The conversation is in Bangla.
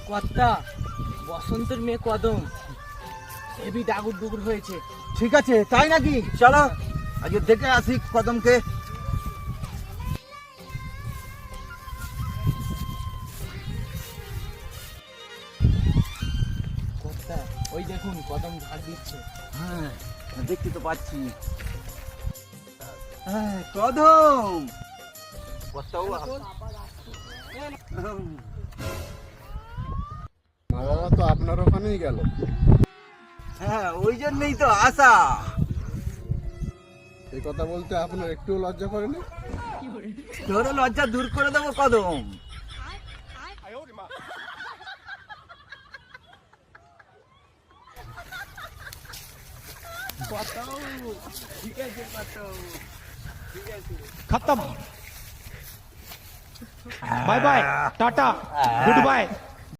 কর্তা, বসন্তের মেয়ে কদম হেবি ডাগুর ডুগুর হয়েছে। ঠিক আছে, তাই নাকি? চলো আগে দেখে আসি কদমকে। কর্তা, ওই দেখুন কদম ঝাড় দিচ্ছে। হ্যাঁ, দেখতে তো পাচ্ছি। হ্যাঁ, কদম কর্তাও মাদারা তো আপনার ওখানেই গেল। হ্যাঁ, ওই জন্যই তো আশা। এই কথা বলতে আপনার একটুও লজ্জা করেনি? তোর লজ্জা দূর করে দেবো কদম। ঠিক আছে, खत्म। Bye bye, tata, good bye.